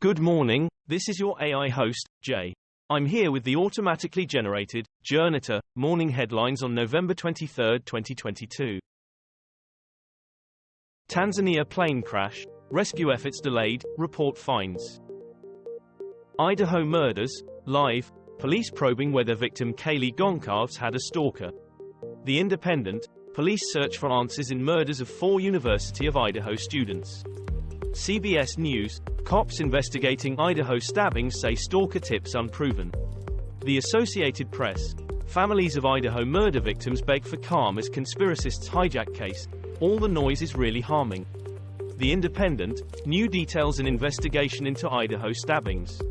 Good morning, this is your AI host, Jay. I'm here with the automatically generated, Journato, morning headlines on November 23, 2022. Tanzania plane crash, rescue efforts delayed, report finds. Idaho murders, live, police probing whether victim Kaylee Goncalves had a stalker. The Independent, police search for answers in murders of 4 University of Idaho students. CBS News, cops investigating Idaho stabbings say stalker tips unproven. The Associated Press, families of Idaho murder victims beg for calm as conspiracists hijack case, all the noise is really harming. The Independent, new details in investigation into Idaho stabbings.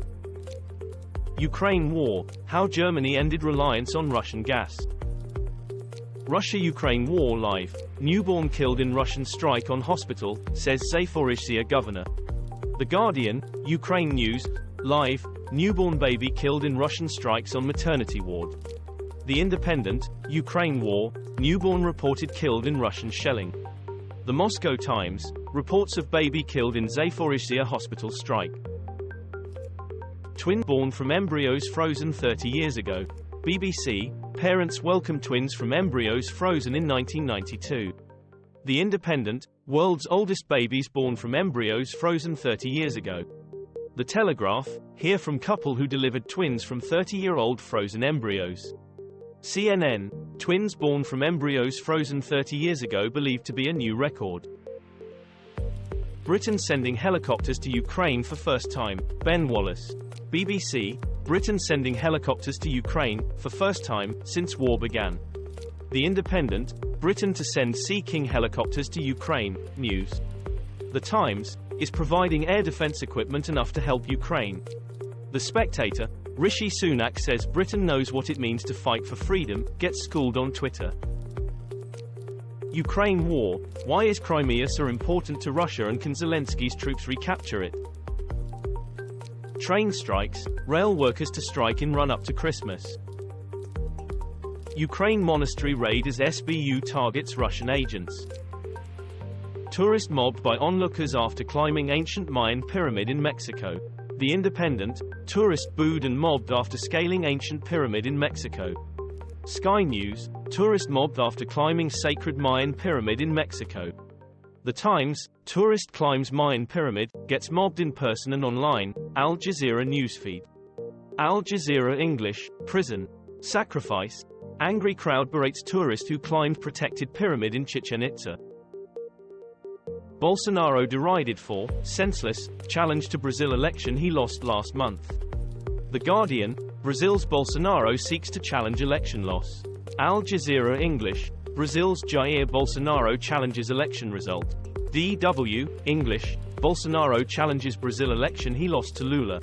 Ukraine war, how Germany ended reliance on Russian gas. Russia-Ukraine war live, newborn killed in Russian strike on hospital, says Zaporizhzhia governor. The Guardian, Ukraine news, live, newborn baby killed in Russian strikes on maternity ward. The Independent, Ukraine war, newborn reported killed in Russian shelling. The Moscow Times, reports of baby killed in Zaporizhzhia hospital strike. Twin born from embryos frozen 30 years ago. BBC, parents welcome twins from embryos frozen in 1992. The Independent, world's oldest babies born from embryos frozen 30 years ago. The Telegraph, hear from couple who delivered twins from 30-year-old frozen embryos. CNN, twins born from embryos frozen 30 years ago believed to be a new record. Britain sending helicopters to Ukraine for first time, Ben Wallace. BBC, Britain sending helicopters to Ukraine, for first time, since war began. The Independent, Britain to send Sea King helicopters to Ukraine, news. The Times, is providing air defense equipment enough to help Ukraine. The Spectator, Rishi Sunak says Britain knows what it means to fight for freedom, gets schooled on Twitter. Ukraine war, why is Crimea so important to Russia and can Zelensky's troops recapture it? Train strikes, rail workers to strike in run-up to Christmas. Ukraine monastery raid as SBU targets Russian agents. Tourist mobbed by onlookers after climbing ancient Mayan pyramid in Mexico. The Independent, tourist booed and mobbed after scaling ancient pyramid in Mexico. Sky News, tourist mobbed after climbing sacred Mayan pyramid in Mexico. The Times, tourist climbs Mayan pyramid, gets mobbed in person and online. Al Jazeera newsfeed. Al Jazeera English, prison. Sacrifice. Angry crowd berates tourist who climbed protected pyramid in Chichen Itza. Bolsonaro derided for senseless challenge to Brazil election he lost last month. The Guardian, Brazil's Bolsonaro seeks to challenge election loss. Al Jazeera English, Brazil's Jair Bolsonaro challenges election result. DW, English, Bolsonaro challenges Brazil election he lost to Lula.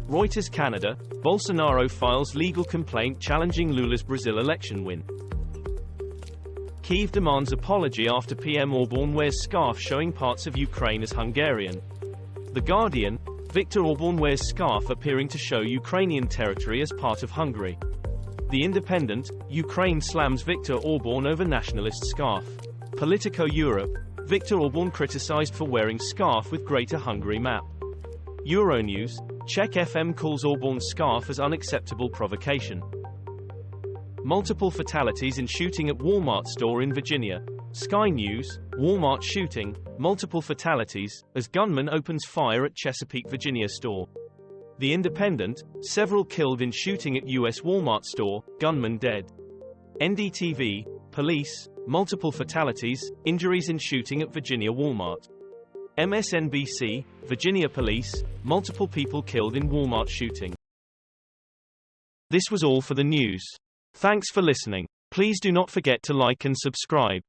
Reuters Canada, Bolsonaro files legal complaint challenging Lula's Brazil election win. Kyiv demands apology after PM Orbán wears scarf showing parts of Ukraine as Hungarian. The Guardian, Viktor Orbán wears scarf appearing to show Ukrainian territory as part of Hungary. The Independent, Ukraine slams Viktor Orbán over nationalist scarf. Politico Europe, Viktor Orbán criticized for wearing scarf with Greater Hungary map. Euronews, Czech FM calls Orbán's scarf as unacceptable provocation. Multiple fatalities in shooting at Walmart store in Virginia. Sky News, Walmart shooting, multiple fatalities, as gunman opens fire at Chesapeake, Virginia store. The Independent, several killed in shooting at U.S. Walmart store, gunman dead. NDTV, police, multiple fatalities, injuries in shooting at Virginia Walmart. MSNBC, Virginia police, multiple people killed in Walmart shooting. This was all for the news. Thanks for listening. Please do not forget to like and subscribe.